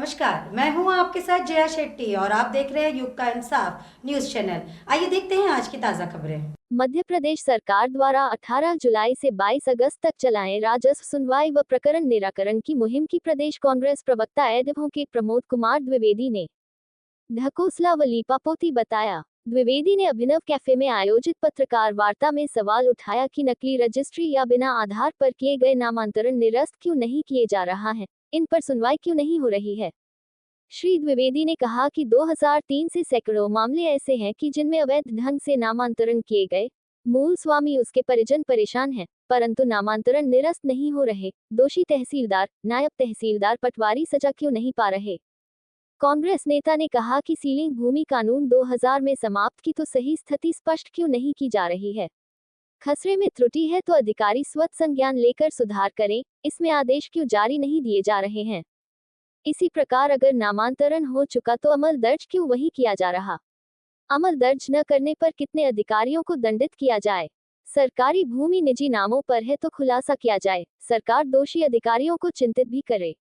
नमस्कार, मैं हूं आपके साथ जया शेट्टी और आप देख रहे हैं युग का इंसाफ न्यूज चैनल। आइए देखते हैं आज की ताजा खबरें। मध्य प्रदेश सरकार द्वारा 18 जुलाई से 22 अगस्त तक चलाए राजस्व सुनवाई व प्रकरण निराकरण की मुहिम की प्रदेश कांग्रेस प्रवक्ता एडवोकेट प्रमोद कुमार द्विवेदी ने ढकोसला व लीपापोती बताया। द्विवेदी ने अभिनव कैफे में आयोजित पत्रकार वार्ता में सवाल उठाया कि नकली रजिस्ट्री या बिना आधार पर किए गए नामांतरण निरस्त क्यों नहीं किए जा रहा है, इन पर सुनवाई क्यों नहीं हो रही है। श्री द्विवेदी ने कहा कि 2003 से सैकड़ों मामले ऐसे हैं कि जिनमें अवैध ढंग से नामांतरण किए गए, मूल स्वामी उसके परिजन परेशान हैं, परंतु नामांतरण निरस्त नहीं हो रहे। दोषी तहसीलदार, नायब तहसीलदार, पटवारी सजा क्यों नहीं पा रहे। कांग्रेस नेता ने कहा कि सीलिंग भूमि कानून 2000 में समाप्त की तो सही स्थिति स्पष्ट क्यों नहीं की जा रही है। खसरे में त्रुटि है तो अधिकारी स्वतः संज्ञान लेकर सुधार करें, इसमें आदेश क्यों जारी नहीं दिए जा रहे हैं। इसी प्रकार अगर नामांतरण हो चुका तो अमल दर्ज क्यों वही किया जा रहा। अमल दर्ज न करने पर कितने अधिकारियों को दंडित किया जाए। सरकारी भूमि निजी नामों पर है तो खुलासा किया जाए, सरकार दोषी अधिकारियों को चिंतित भी करे।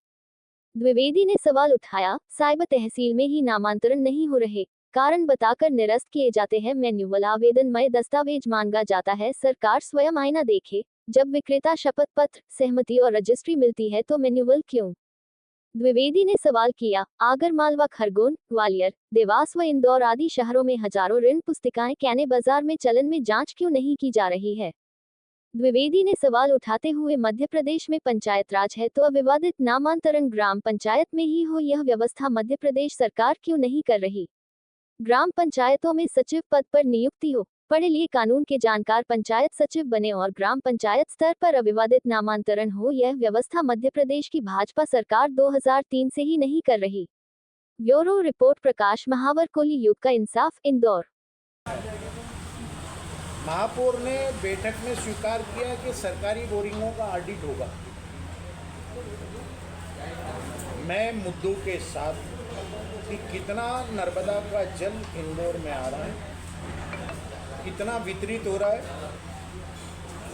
द्विवेदी ने सवाल उठाया, साइबर तहसील में ही नामांतरण नहीं हो रहे, कारण बताकर निरस्त किए जाते हैं। मैन्युअल आवेदनमय दस्तावेज मांगा जाता है, सरकार स्वयं आईना देखे। जब विक्रेता शपथ पत्र, सहमति और रजिस्ट्री मिलती है तो मैन्युअल क्यों। द्विवेदी ने सवाल किया, आगरमालवा, खरगोन, ग्वालियर, देवास व इंदौर आदि शहरों में हजारों ऋण पुस्तिकाएं कैने बाजार में चलन में जांच क्यों नहीं की जा रही है। द्विवेदी ने सवाल उठाते हुए मध्य प्रदेश में पंचायत राज है तो अविवादित नामांतरण ग्राम पंचायत में ही हो, यह व्यवस्था मध्य प्रदेश सरकार क्यों नहीं कर रही। ग्राम पंचायतों में सचिव पद पर नियुक्ति हो, पढ़े लिखे कानून के जानकार पंचायत सचिव बने और ग्राम पंचायत स्तर पर अविवादित नामांतरण हो, यह व्यवस्था मध्य प्रदेश की भाजपा सरकार 2003 से ही नहीं कर रही। ब्यूरो रिपोर्ट, प्रकाश महावर, कोली, युग का इंसाफ, इंदौर। महापौर ने बैठक में स्वीकार किया कि सरकारी बोरिंगों का ऑडिट होगा। मैं मुद्दों के साथ कि कितना नर्मदा का जल इंदौर में आ रहा है, कितना वितरित हो रहा है,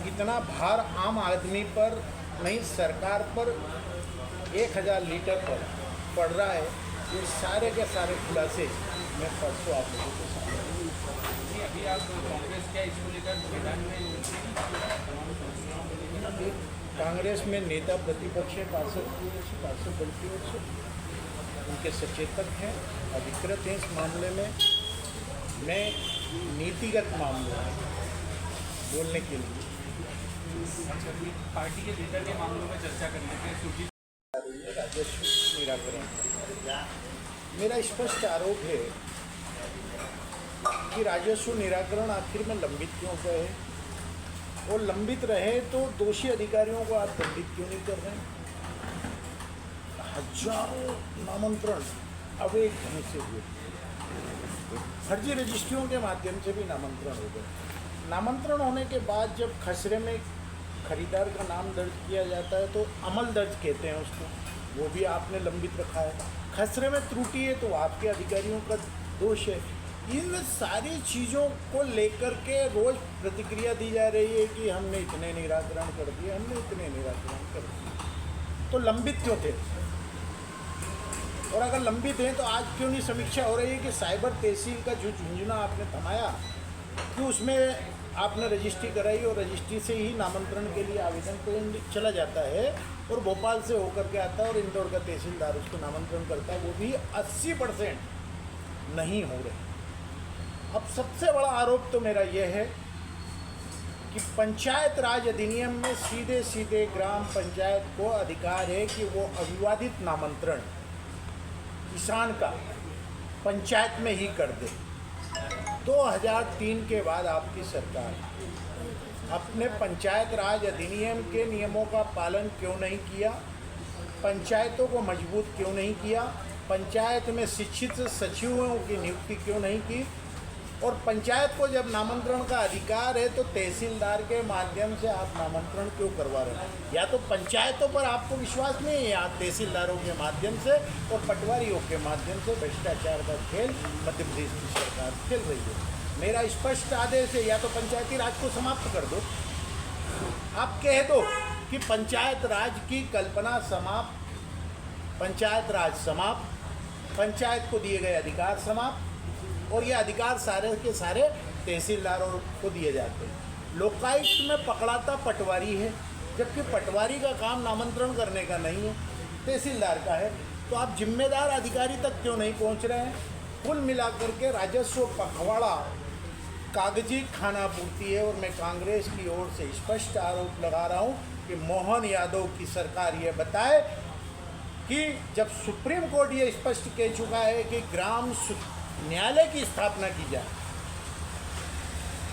कितना भार आम आदमी पर नहीं सरकार पर 1000 लीटर पर पड़ रहा है, ये सारे के सारे खुलासे मैं परसों आप लोगों को सामने। अभी आप कांग्रेस क्या इसको लेकर मैदान में। कांग्रेस में नेता प्रतिपक्ष है, पार्षद दल की ओर से उनके सचेतक हैं, अधिकृत हैं इस मामले में। मैं नीतिगत मामलों में बोलने के लिए पार्टी के लीडर के मामलों में चर्चा करने के सूची राजस्व निराकरण। मेरा स्पष्ट आरोप है कि राजस्व निराकरण आखिर में लंबित क्यों गए, और लंबित रहे तो दोषी अधिकारियों को आप दंडित क्यों नहीं कर रहे हैं। हजारों नामांतरण अवैध ढंग से हुए, फर्जी रजिस्ट्रियों के माध्यम से भी नामांतरण हो गए। नामांतरण होने के बाद जब खसरे में खरीदार का नाम दर्ज किया जाता है तो अमल दर्ज कहते हैं उसको, वो भी आपने लंबित रखा है। खसरे में त्रुटि है तो आपके अधिकारियों का दोष है। इन सारी चीज़ों को लेकर के रोज प्रतिक्रिया दी जा रही है कि हमने इतने निराकरण कर दिए, हमने इतने निराकरण कर दिए। तो लंबित क्यों थे, और अगर लंबित हैं तो आज क्यों नहीं समीक्षा हो रही है कि साइबर तहसील का जो झुंझुना आपने थमाया कि उसमें आपने रजिस्ट्री कराई और रजिस्ट्री से ही नामांतरण के लिए आवेदन तो चला जाता है और भोपाल से होकर के आता है और इंदौर का तहसीलदार उसको नामांतरण करता है, वो भी 80% नहीं हो रहे। अब सबसे बड़ा आरोप तो मेरा यह है कि पंचायत राज अधिनियम में सीधे सीधे ग्राम पंचायत को अधिकार है कि वो अविवादित नामांतरण किसान का पंचायत में ही कर दे। 2003 के बाद आपकी सरकार अपने पंचायत राज अधिनियम के नियमों का पालन क्यों नहीं किया, पंचायतों को मजबूत क्यों नहीं किया, पंचायत में शिक्षित सचिवों की नियुक्ति क्यों नहीं की, और पंचायत को जब नामांतरण का अधिकार है तो तहसीलदार के माध्यम से आप नामांतरण क्यों करवा रहे हैं। या तो पंचायतों पर आपको विश्वास नहीं है, या तहसीलदारों के माध्यम से और पटवारियों के माध्यम से भ्रष्टाचार का खेल मध्य प्रदेश की सरकार खेल रही है। मेरा स्पष्ट आदेश है, या तो पंचायती राज को समाप्त कर दो, आप कह दो कि पंचायत राज की कल्पना समाप्त पंचायत राज समाप्त, पंचायत को दिए गए अधिकार समाप्त, और ये अधिकार सारे के सारे तहसीलदारों को दिए जाते हैं। लोकायुक्त में पकड़ाता पटवारी है, जबकि पटवारी का काम नामांतरण करने का नहीं है, तहसीलदार का है। तो आप जिम्मेदार अधिकारी तक क्यों नहीं पहुंच रहे हैं? कुल मिलाकर के राजस्व पखवाड़ा कागजी खाना पूर्ति है। और मैं कांग्रेस की ओर से स्पष्ट आरोप लगा रहा हूं कि मोहन यादव की सरकार ये बताए कि जब सुप्रीम कोर्ट ये स्पष्ट कह चुका है कि ग्राम न्यायालय की स्थापना की जाए,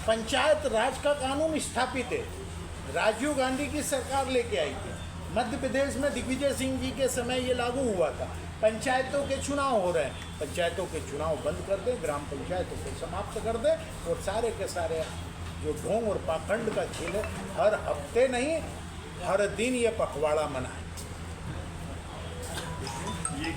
पंचायत राज का कानून स्थापित है, राजीव गांधी की सरकार लेके आई थी, मध्य प्रदेश में दिग्विजय सिंह जी के समय ये लागू हुआ था। पंचायतों के चुनाव हो रहे हैं, पंचायतों के चुनाव बंद कर दें, ग्राम पंचायतों को समाप्त कर दें, और सारे के सारे जो ढोंग और पाखंड का खेल है, हर हफ्ते नहीं हर दिन ये पखवाड़ा मनाएं।